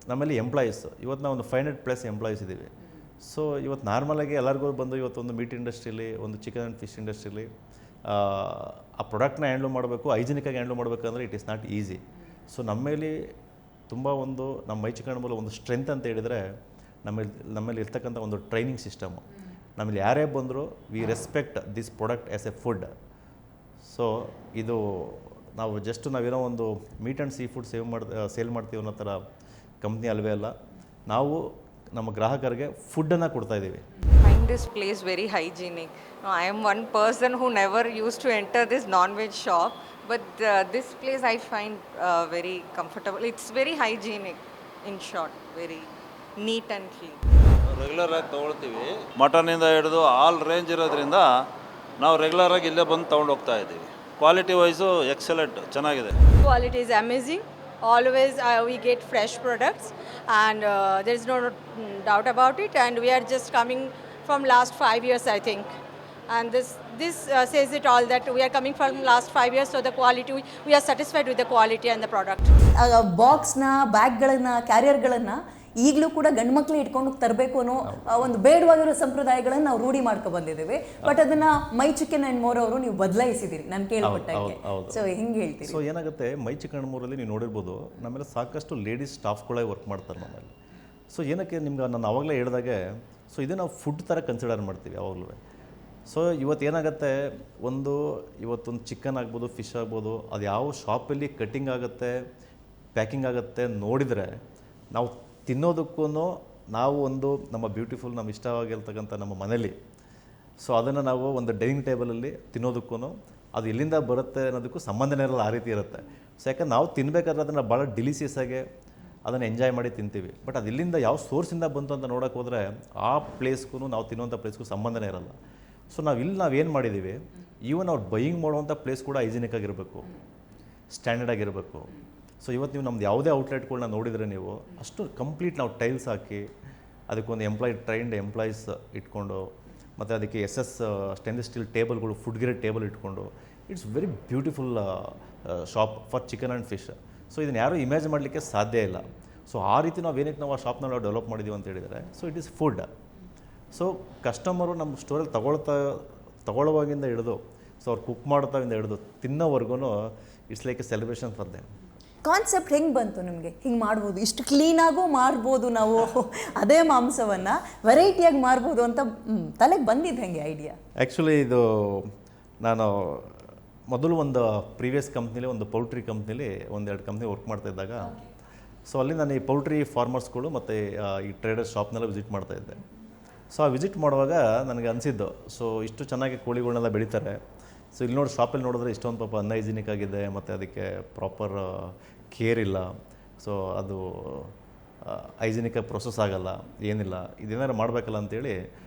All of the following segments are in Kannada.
ನಮ್ಮಲ್ಲಿ ಎಂಪ್ಲಾಯೀಸ್ ಇವತ್ತು ನಾವು ಒಂದು 500+ ಎಂಪ್ಲಾಯೀಸ್ ಇದ್ದೀವಿ. ಸೊ ಇವತ್ತು ನಾರ್ಮಲಾಗಿ ಎಲ್ಲರಿಗೂ ಬಂದು ಇವತ್ತೊಂದು ಮೀಟ್ ಇಂಡಸ್ಟ್ರೀಲಿ, ಒಂದು ಚಿಕನ್ ಆ್ಯಂಡ್ ಫಿಶ್ ಇಂಡಸ್ಟ್ರೀಲಿ ಆ ಪ್ರಾಡಕ್ಟ್ನ ಹ್ಯಾಂಡ್ಲ್ ಮಾಡಬೇಕು, ಹೈಜಿನಿಕಾಗಿ ಹ್ಯಾಂಡ್ಲ್ ಮಾಡಬೇಕಂದ್ರೆ it is not easy. So ನಮ್ಮಲ್ಲಿ ತುಂಬ ನಮ್ಮ ಮೈ ಚಿಕನ್ ಮೂಲ ಒಂದು ಸ್ಟ್ರೆಂತ್ ಅಂತ ಹೇಳಿದರೆ ನಮ್ಮಲ್ಲಿ ಇರ್ತಕ್ಕಂಥ ಒಂದು ಟ್ರೈನಿಂಗ್ ಸಿಸ್ಟಮು. ನಮ್ಮಲ್ಲಿ ಯಾರೇ ಬಂದರೂ we respect this product as a food. So ಇದು ನಾವೇನೋ ಒಂದು meat and sea food sale ಮಾಡ್ತೀವಿ ಅನ್ನೋ ಥರ ಕಂಪ್ನಿ ಅಲ್ವೇ ಅಲ್ಲ. ನಾವು ನಮ್ಮ ಗ್ರಾಹಕರಿಗೆ ಫುಡ್ಡನ್ನು ಕೊಡ್ತಾಯಿದ್ದೀವಿ. Find this place very hygienic. No, I am one person who never used to enter this non-veg shop, but this place I find very comfortable. It's very hygienic, in short, very neat and clean. Regular ಆಗಿ ತೊಗೊಳ್ತೀವಿ. ಮಟನಿಂದ ಹಿಡಿದು ಆಲ್ ರೇಂಜ್ ಇರೋದ್ರಿಂದ ನಾವು ರೆಗ್ಯುಲರ್ ಆಗಿ ಇಲ್ಲೇ ಬಂದು ತೊಗೊಂಡು ಹೋಗ್ತಾ ಇದ್ದೀವಿ. ಕ್ವಾಲಿಟಿ ವೈಸು ಎಕ್ಸಲೆಂಟ್, ಚೆನ್ನಾಗಿದೆ. Quality is amazing. Always we get fresh products, and there is no doubt about it. And we are just coming from last 5 years, I think. And this says it all, that we are coming from last 5 years. So the quality, we are satisfied with the quality and the product. ಬಾಕ್ಸ್ನ, ಬ್ಯಾಗ್ಗಳನ್ನು, ಕ್ಯಾರಿಯರ್ಗಳನ್ನು ಈಗಲೂ ಕೂಡ ಗಂಡು ಮಕ್ಕಳು ಇಟ್ಕೊಂಡು ತರಬೇಕು ಅನ್ನೋ ಒಂದು ಬೇಡವಾಗಿರೋ ಸಂಪ್ರದಾಯಗಳನ್ನು ನಾವು ರೂಢಿ ಮಾಡ್ಕೊ ಬಂದಿದ್ದೀವಿ. ಬಟ್ ಅದನ್ನು ಮೈ ಚಿಕನ್ ಆ್ಯಂಡ್ ಮೋರ್ ಅವರು ನೀವು ಬದಲಾಯಿಸಿದ್ದೀರಿ ನಾನು ಕೇಳ್ಪಟ್ಟಂಗೆ. ಸೊ ಹಿಂಗೆ ಹೇಳ್ತೀವಿ. ಸೊ ಏನಾಗುತ್ತೆ, ಮೈ ಚಿಕನ್ ಆ್ಯಂಡ್ ಮೋರಲ್ಲಿ ನೀವು ನೋಡಿರ್ಬೋದು, ನಮ್ಮೆಲ್ಲ ಸಾಕಷ್ಟು ಲೇಡೀಸ್ ಸ್ಟಾಫ್ಗಳೇ ವರ್ಕ್ ಮಾಡ್ತಾರೆ ನಮ್ಮಲ್ಲಿ. ಸೊ ಏನಕ್ಕೆ ನಿಮ್ಗೆ ನಾನು ಆವಾಗಲೇ ಹೇಳಿದಾಗೆ, ಸೊ ಇದನ್ನು ನಾವು ಫುಡ್ ಥರ ಕನ್ಸಿಡರ್ ಮಾಡ್ತೀವಿ ಯಾವಾಗಲೂ. ಸೊ ಇವತ್ತೇನಾಗುತ್ತೆ, ಇವತ್ತೊಂದು ಚಿಕನ್ ಆಗ್ಬೋದು, ಫಿಶ್ ಆಗ್ಬೋದು, ಅದು ಯಾವ ಶಾಪಲ್ಲಿ ಕಟ್ಟಿಂಗ್ ಆಗುತ್ತೆ, ಪ್ಯಾಕಿಂಗ್ ಆಗುತ್ತೆ ನೋಡಿದರೆ ನಾವು ತಿನ್ನೋದಕ್ಕೂ ನಾವು ನಮ್ಮ ಬ್ಯೂಟಿಫುಲ್, ನಮ್ಮ ಇಷ್ಟವಾಗಿರ್ತಕ್ಕಂಥ ನಮ್ಮ ಮನೇಲಿ, ಸೊ ಅದನ್ನು ನಾವು ಒಂದು ಡೈನಿಂಗ್ ಟೇಬಲಲ್ಲಿ ತಿನ್ನೋದಕ್ಕೂ ಅದು ಎಲ್ಲಿಂದ ಬರುತ್ತೆ ಅನ್ನೋದಕ್ಕೂ ಸಂಬಂಧನೇ ಇರಲ್ಲ, ಆ ರೀತಿ ಇರುತ್ತೆ. ಸೊ ಯಾಕಂದ್ರೆ ನಾವು ತಿನ್ನಬೇಕಾದ್ರೆ ಅದನ್ನು ಭಾಳ ಡಿಲಿಷಿಯಸ್ ಆಗಿ ಅದನ್ನು ಎಂಜಾಯ್ ಮಾಡಿ ತಿಂತೀವಿ. ಬಟ್ ಅದು ಎಲ್ಲಿಂದ ಯಾವ ಸೋರ್ಸಿಂದ ಬಂತು ಅಂತ ನೋಡೋಕೆ ಹೋದರೆ ಆ ಪ್ಲೇಸ್ಗೂ ನಾವು ತಿನ್ನುವಂಥ ಪ್ಲೇಸ್ಗೂ ಸಂಬಂಧನೇ ಇರಲ್ಲ. ಸೊ ನಾವೇನು ಮಾಡಿದ್ದೀವಿ, ಈವನ್ ಅವ್ರು ಬೈಯಿಂಗ್ ಮಾಡುವಂಥ ಪ್ಲೇಸ್ ಕೂಡ ಹೈಜಿನಿಕ್ ಆಗಿರಬೇಕು, ಸ್ಟ್ಯಾಂಡರ್ಡ್ ಆಗಿರಬೇಕು. ಸೊ ಇವತ್ತು ನೀವು ನಮ್ದು ಯಾವುದೇ ಔಟ್ಲೆಟ್ಗಳನ್ನ ನೋಡಿದರೆ ನೀವು ಅಷ್ಟು ಕಂಪ್ಲೀಟ್ ನಾವು ಟೈಲ್ಸ್ ಹಾಕಿ ಅದಕ್ಕೊಂದು ಟ್ರೈನ್ಡ್ ಎಂಪ್ಲಾಯೀಸ್ ಇಟ್ಕೊಂಡು, ಮತ್ತು ಅದಕ್ಕೆ ಸ್ಟೇನ್ಲೆಸ್ ಸ್ಟೀಲ್ ಟೇಬಲ್ಗಳು, ಫುಡ್ ಗ್ರೇಡ್ ಟೇಬಲ್ ಇಟ್ಕೊಂಡು, it's very beautiful shop for chicken and fish. So ಇದನ್ನು ಯಾರೂ ಇಮ್ಯಾಜಿನ್ ಮಾಡಲಿಕ್ಕೆ ಸಾಧ್ಯ ಇಲ್ಲ. ಸೊ ಆ ರೀತಿ ನಾವು ಆ ಶಾಪ್ನ ನಾವು ಡೆವಲಪ್ ಮಾಡಿದ್ದೀವಿ ಅಂತ ಹೇಳಿದರೆ, so it is food. So customer ನಮ್ಮ ಸ್ಟೋರಲ್ಲಿ ತಗೊಳ್ಳೋವಾಗಿಂದ ಹಿಡಿದು, ಸೊ ಅವ್ರು ಕುಕ್ ಮಾಡ್ತಾವಿಂದ ಹಿಡಿದು ತಿನ್ನೋವರೆಗೂ it's like a celebration for them. Concept ಹೆಂಗೆ ಬಂತು ನಿಮಗೆ? ಹಿಂಗೆ ಮಾಡ್ಬೋದು, ಇಷ್ಟು ಕ್ಲೀನಾಗೂ ಮಾರ್ಬೋದು ನಾವು, ಅದೇ ಮಾಂಸವನ್ನು ವೆರೈಟಿಯಾಗಿ ಮಾರ್ಬೋದು ಅಂತ ತಲೆಗೆ ಬಂದಿದ್ದು ಹೆಂಗೆ ಐಡಿಯಾ? ಆ್ಯಕ್ಚುಲಿ ಇದು ನಾನು ಮೊದಲು ಒಂದು ಪ್ರೀವಿಯಸ್ ಕಂಪ್ನಿಲಿ, ಒಂದು ಪೌಲ್ಟ್ರಿ ಕಂಪ್ನಿಲಿ 1-2 ಕಂಪ್ನಿ ವರ್ಕ್ ಮಾಡ್ತಾಯಿದ್ದಾಗ, ಸೊ ಅಲ್ಲಿ ನಾನು ಈ ಪೌಲ್ಟ್ರಿ ಫಾರ್ಮರ್ಸ್ಗಳು ಮತ್ತು ಈ ಟ್ರೇಡರ್ಸ್ ಶಾಪ್ನೆಲ್ಲ ವಿಸಿಟ್ ಮಾಡ್ತಾಯಿದ್ದೆ. ಸೊ ಆ ವಿಸಿಟ್ ಮಾಡುವಾಗ ನನಗೆ ಅನಿಸಿದ್ದು, ಸೊ ಇಷ್ಟು ಚೆನ್ನಾಗಿ ಕೋಳಿಗಳನ್ನೆಲ್ಲ ಬೆಳೀತಾರೆ, ಸೊ ಇಲ್ಲಿ ಶಾಪಲ್ಲಿ ನೋಡಿದ್ರೆ ಇಷ್ಟೊಂದು ಪಾಪ ಅನ್ಹೈಜಿನಿಕ್ ಆಗಿದೆ, ಮತ್ತು ಅದಕ್ಕೆ ಪ್ರಾಪರ್ ಕೇರ್ ಇಲ್ಲ, ಸೊ ಅದು ಹೈಜಿನಿಕಾಗಿ ಪ್ರೊಸೆಸ್ ಆಗೋಲ್ಲ, ಏನಿಲ್ಲ, ಇದೇನಾದ್ರು ಮಾಡಬೇಕಲ್ಲ ಅಂತೇಳಿ.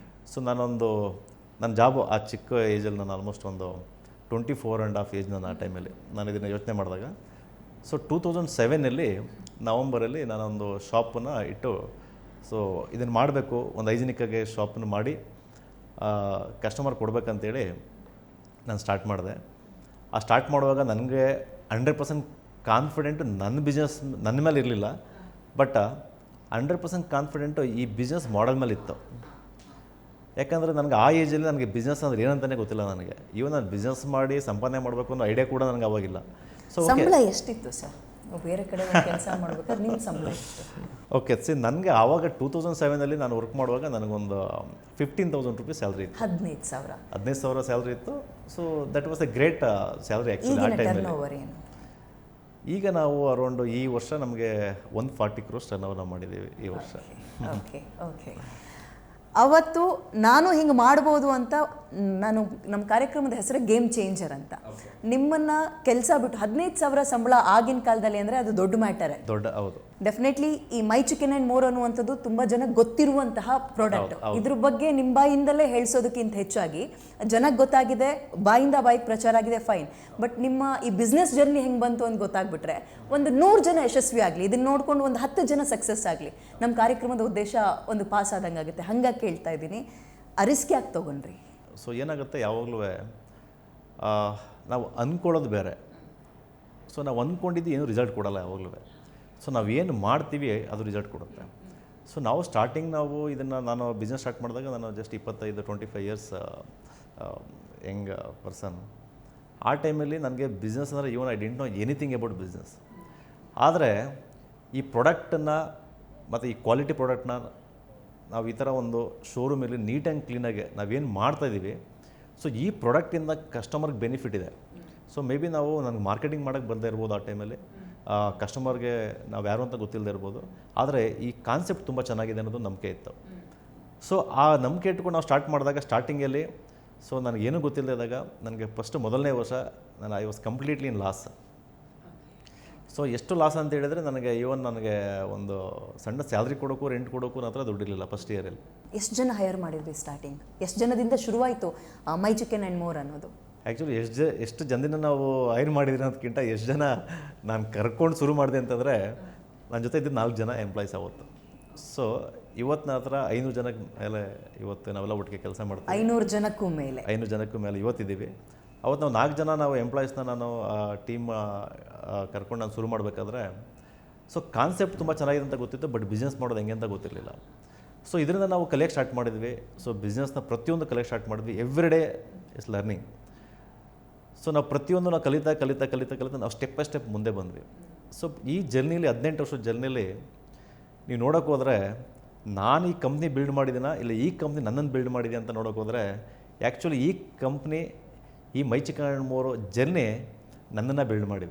ಸೊ ನನ್ನ ಜಾಬು ಆ ಚಿಕ್ಕ ಏಜಲ್ಲಿ, ನಾನು ಆಲ್ಮೋಸ್ಟ್ ಒಂದು 24.5 ಏಜ್ ನಾನು ಆ ಟೈಮಲ್ಲಿ ನಾನು ಇದನ್ನು ಯೋಚನೆ ಮಾಡಿದಾಗ, ಸೊ 2007 ನವಂಬರಲ್ಲಿ ನಾನೊಂದು ಶಾಪನ್ನು ಇಟ್ಟು, ಸೊ ಇದನ್ನು ಮಾಡಬೇಕು, ಒಂದು ಹೈಜಿನಿಕ್ಕಾಗಿ ಶಾಪನ್ನು ಮಾಡಿ ಕಸ್ಟಮರ್ ಕೊಡಬೇಕಂತೇಳಿ ನಾನು ಸ್ಟಾರ್ಟ್ ಮಾಡಿದೆ. ಆ ಸ್ಟಾರ್ಟ್ ಮಾಡುವಾಗ ನನಗೆ 100% ಕಾನ್ಫಿಡೆಂಟು ನನ್ನ ಬಿಸ್ನೆಸ್ ನನ್ನ ಮೇಲೆ ಇರಲಿಲ್ಲ, ಬಟ್ 100% ಕಾನ್ಫಿಡೆಂಟು ಈ ಬಿಸ್ನೆಸ್ ಮಾಡೆಲ್ ಮೇಲೆ ಇತ್ತು. ಯಾಕಂದರೆ ನನಗೆ ಆ ಏಜಲ್ಲಿ ನನಗೆ ಬಿಸ್ನೆಸ್ ಅಂದರೆ ಏನಂತಲೇ ಗೊತ್ತಿಲ್ಲ. ನನಗೆ ಇವನ್ ನಾನು ಬಿಸ್ನೆಸ್ ಮಾಡಿ ಸಂಪಾದನೆ ಮಾಡಬೇಕು ಅನ್ನೋ ಐಡಿಯಾ ಕೂಡ ನನಗೆ ಅವಾಗಿಲ್ಲ. ಸೊ ಸಂಬಳ ಎಷ್ಟಿತ್ತು ಸರ್? ಬೇರೆ ಕಡೆ ಕೆಲಸ ಮಾಡಬೇಕಾದ್ರೆ ನಿಮ್ಮ ಸಂಬಳ ಎಷ್ಟು? ಓಕೆ, ನನಗೆ ಆವಾಗ 2007 ನಾನು ವರ್ಕ್ ಮಾಡುವಾಗ ನನಗೊಂದು 15,000 ರೂಪೀಸ್ ಸ್ಯಾಲ್ರಿ ಇತ್ತು. 15,000 ಸ್ಯಾಲ್ರಿ ಇತ್ತು. So that was A great salary actually ಆ ಟೈಮಲ್ಲಿ. ಈಗ ನಾವು ಅರೌಂಡ್ ಈ ವರ್ಷ ನಮಗೆ 140 crores ಟರ್ನ್ ಮಾಡಿದ್ದೀವಿ ಈ ವರ್ಷ. ಓಕೆ. ಅವತ್ತು ನಾನು ಹಿಂಗೆ ಮಾಡ್ಬೋದು ಅಂತ, ನಮ್ಮ ಕಾರ್ಯಕ್ರಮದ ಹೆಸರು ಗೇಮ್ ಚೇಂಜರ್ ಅಂತ. ನಿಮ್ಮನ್ನು ಕೆಲಸ ಬಿಟ್ಟು 15,000 ಸಂಬಳ ಆಗಿನ ಕಾಲದಲ್ಲಿ ಅಂದರೆ ಅದು ದೊಡ್ಡ ಮ್ಯಾಟರೇ. ಹೌದು. ಡೆಫಿನೆಟ್ಲಿ ಈ ಮೈ ಚಿಕನ್ ಆ್ಯಂಡ್ ಮೋರ್ ಅನ್ನುವಂಥದ್ದು ತುಂಬ ಜನ ಗೊತ್ತಿರುವಂತಹ ಪ್ರಾಡಕ್ಟ್. ಇದ್ರ ಬಗ್ಗೆ ನಿಮ್ಮ ಬಾಯಿಂದಲೇ ಹೇಳಿಸೋದಕ್ಕಿಂತ ಹೆಚ್ಚಾಗಿ ಜನಕ್ಕೆ ಗೊತ್ತಾಗಿದೆ, ಬಾಯಿಂದ ಬಾಯಿಗೆ ಪ್ರಚಾರ ಆಗಿದೆ, ಫೈನ್. ಬಟ್ ನಿಮ್ಮ ಈ ಬಿಸ್ನೆಸ್ ಜರ್ನಿ ಹೆಂಗೆ ಬಂತು ಅಂತ ಗೊತ್ತಾಗ್ಬಿಟ್ರೆ ಒಂದು 100 ಜನ ಯಶಸ್ವಿ ಆಗಲಿ, ಇದನ್ನು ನೋಡ್ಕೊಂಡು ಒಂದು 10 ಜನ ಸಕ್ಸಸ್ ಆಗಲಿ, ನಮ್ಮ ಕಾರ್ಯಕ್ರಮದ ಉದ್ದೇಶ ಒಂದು ಪಾಸ್ ಆದಂಗೆ ಆಗುತ್ತೆ. ಹಂಗಾಗಿ ಕೇಳ್ತಾ ಇದ್ದೀನಿ, ಆ ರಿಸ್ಕ್ ಯಾಕೆ ತೊಗೊಂಡ್ರಿ? ಸೊ ಏನಾಗುತ್ತೆ, ಯಾವಾಗಲೂ ನಾವು ಅಂದ್ಕೊಳ್ಳೋದು ಬೇರೆ, ಸೊ ನಾವು ಅಂದ್ಕೊಂಡಿದ್ದು ಏನು ರಿಸಲ್ಟ್ ಕೊಡಲ್ಲ ಯಾವಾಗಲೂ. ಸೊ ನಾವೇನು ಮಾಡ್ತೀವಿ ಅದು ರಿಸಲ್ಟ್ ಕೊಡುತ್ತೆ. ಸೊ ನಾವು ಸ್ಟಾರ್ಟಿಂಗ್ ಇದನ್ನು ನಾನು ಬಿಸ್ನೆಸ್ ಸ್ಟಾರ್ಟ್ ಮಾಡಿದಾಗ ನಾನು ಜಸ್ಟ್ 25 ಇಯರ್ಸ್ ಯಂಗ್ ಪರ್ಸನ್. ಆ ಟೈಮಲ್ಲಿ ನನಗೆ ಬಿಸ್ನೆಸ್ ಅಂದರೆ even I didn't know anything about business. ಆದರೆ ಈ ಪ್ರಾಡಕ್ಟನ್ನು ಮತ್ತು ಈ ಕ್ವಾಲಿಟಿ ಪ್ರಾಡಕ್ಟ್ನ ನಾವು ಈ ಥರ ಒಂದು ಶೋರೂಮಲ್ಲಿ ನೀಟ್ ಆ್ಯಂಡ್ ಕ್ಲೀನಾಗಿ ನಾವೇನು ಮಾಡ್ತಾಯಿದ್ದೀವಿ, ಸೊ ಈ ಪ್ರಾಡಕ್ಟಿಂದ ಕಸ್ಟಮರ್ಗೆ ಬೆನಿಫಿಟ್ ಇದೆ. ಸೊ ಮೇ ಬಿ ನಾವು ನನಗೆ ಮಾರ್ಕೆಟಿಂಗ್ ಮಾಡೋಕ್ಕೆ ಬರದೇ ಇರ್ಬೋದು, ಆ ಟೈಮಲ್ಲಿ ಕಸ್ಟಮರ್ಗೆ ನಾವು ಯಾರು ಅಂತ ಗೊತ್ತಿಲ್ಲದೆ ಇರ್ಬೋದು. ಆದರೆ ಈ ಕಾನ್ಸೆಪ್ಟ್ ತುಂಬ ಚೆನ್ನಾಗಿದೆ ಅನ್ನೋದು ನಂಬಿಕೆ ಇತ್ತು. ಸೊ ಆ ನಂಬಿಕೆ ಇಟ್ಕೊಂಡು ನಾವು ಸ್ಟಾರ್ಟ್ ಮಾಡಿದಾಗ ಸ್ಟಾರ್ಟಿಂಗಲ್ಲಿ ಸೊ ನನಗೇನು ಗೊತ್ತಿಲ್ಲದಾಗ ನನಗೆ ಮೊದಲನೇ ವರ್ಷ I was completely in loss. So ಎಷ್ಟು ಲಾಸ್ ಅಂತ ಹೇಳಿದರೆ ನನಗೆ ನನಗೆ ಒಂದು ಸಣ್ಣ ಸ್ಯಾಲ್ರಿ ಕೊಡೋಕ್ಕೂ ರೆಂಟ್ ಕೊಡೋಕ್ಕೂ ನನ್ನ ಹತ್ರ ದುಡ್ಡಿರಲಿಲ್ಲ ಫಸ್ಟ್ ಇಯರಲ್ಲಿ. ಎಷ್ಟು ಜನ ಹೈರ್ ಮಾಡಿದ್ರಿ ಸ್ಟಾರ್ಟಿಂಗ್? ಎಷ್ಟು ಜನದಿಂದ ಶುರುವಾಯಿತು ಮೈ ಚಿಕನ್ ಆ್ಯಂಡ್ ಮೋರ್ ಅನ್ನೋದು? ಆ್ಯಕ್ಚುಲಿ ಎಷ್ಟು ಜನದಿಂದ ನಾವು ಹೈರ್ ಮಾಡಿದ್ರಿ ಅನ್ನೋದಕ್ಕಿಂತ ಎಷ್ಟು ಜನ ನಾನು ಕರ್ಕೊಂಡು ಶುರು ಮಾಡಿದೆ ಅಂತಂದರೆ ನನ್ನ ಜೊತೆ ಇದ್ದಿದ್ದು 4 ಜನ ಎಂಪ್ಲಾಯ್ಸ್ ಆವತ್ತು. ಸೊ ಇವತ್ತು ನನ್ನ ಹತ್ರ 500 ಜನಕ್ಕೆ ಮೇಲೆ ಇವತ್ತು ನಾವೆಲ್ಲ ಒಟ್ಟಿಗೆ ಕೆಲಸ ಮಾಡ್ತೀವಿ. 500 ಜನಕ್ಕೂ ಮೇಲೆ 500 ಜನಕ್ಕೂ ಮೇಲೆ ಇವತ್ತಿದ್ದೀವಿ. ಅವತ್ತು ನಾವು 4 ಜನ ಎಂಪ್ಲಾಯೀಸ್ನ ನಾನು ಟೀಮ್ ಕರ್ಕೊಂಡು ನಾನು ಶುರು ಮಾಡಬೇಕಾದ್ರೆ ಸೊ ಕಾನ್ಸೆಪ್ಟ್ ತುಂಬ ಚೆನ್ನಾಗಿದೆ ಅಂತ ಗೊತ್ತಿತ್ತು, ಬಟ್ ಬಿಸ್ನೆಸ್ ಮಾಡೋದು ಹೆಂಗೆ ಅಂತ ಗೊತ್ತಿರಲಿಲ್ಲ. ಸೊ ಇದರಿಂದ ನಾವು ಕಲಿಯೋಕ್ಕೆ ಸ್ಟಾರ್ಟ್ ಮಾಡಿದ್ವಿ. ಸೊ ಬಿಸ್ನೆಸ್ನ ಪ್ರತಿಯೊಂದು ಕಲಿಯೋಕ್ಕೆ ಸ್ಟಾರ್ಟ್ ಮಾಡಿದ್ವಿ. Every day is learning. So ನಾವು ಪ್ರತಿಯೊಂದು ನಾವು ಕಲಿತಾ ನಾವು ಸ್ಟೆಪ್ ಬೈ ಸ್ಟೆಪ್ ಮುಂದೆ ಬಂದ್ವಿ. ಸೊ ಈ ಜರ್ನಿಲಿ 18 ವರ್ಷದ ಜರ್ನಿಲಿ ನೀವು ನೋಡೋಕೆ ಹೋದರೆ ನಾನು ಈ ಕಂಪ್ನಿ ಬಿಲ್ಡ್ ಮಾಡಿದ್ದೀನ ಇಲ್ಲ ಈ ಕಂಪ್ನಿ ನನ್ನನ್ನು ಬಿಲ್ಡ್ ಮಾಡಿದೆ ಅಂತ ನೋಡೋಕೆ ಹೋದರೆ ಆ್ಯಕ್ಚುಲಿ ಈ ಕಂಪ್ನಿ ಈ ಮೈ ಚಿಕನ್ ಆ್ಯಂಡ್ ಮೋರ್ ಜರ್ನಿ ನನ್ನನ್ನು ಬಿಲ್ಡ್ ಮಾಡಿದೆ.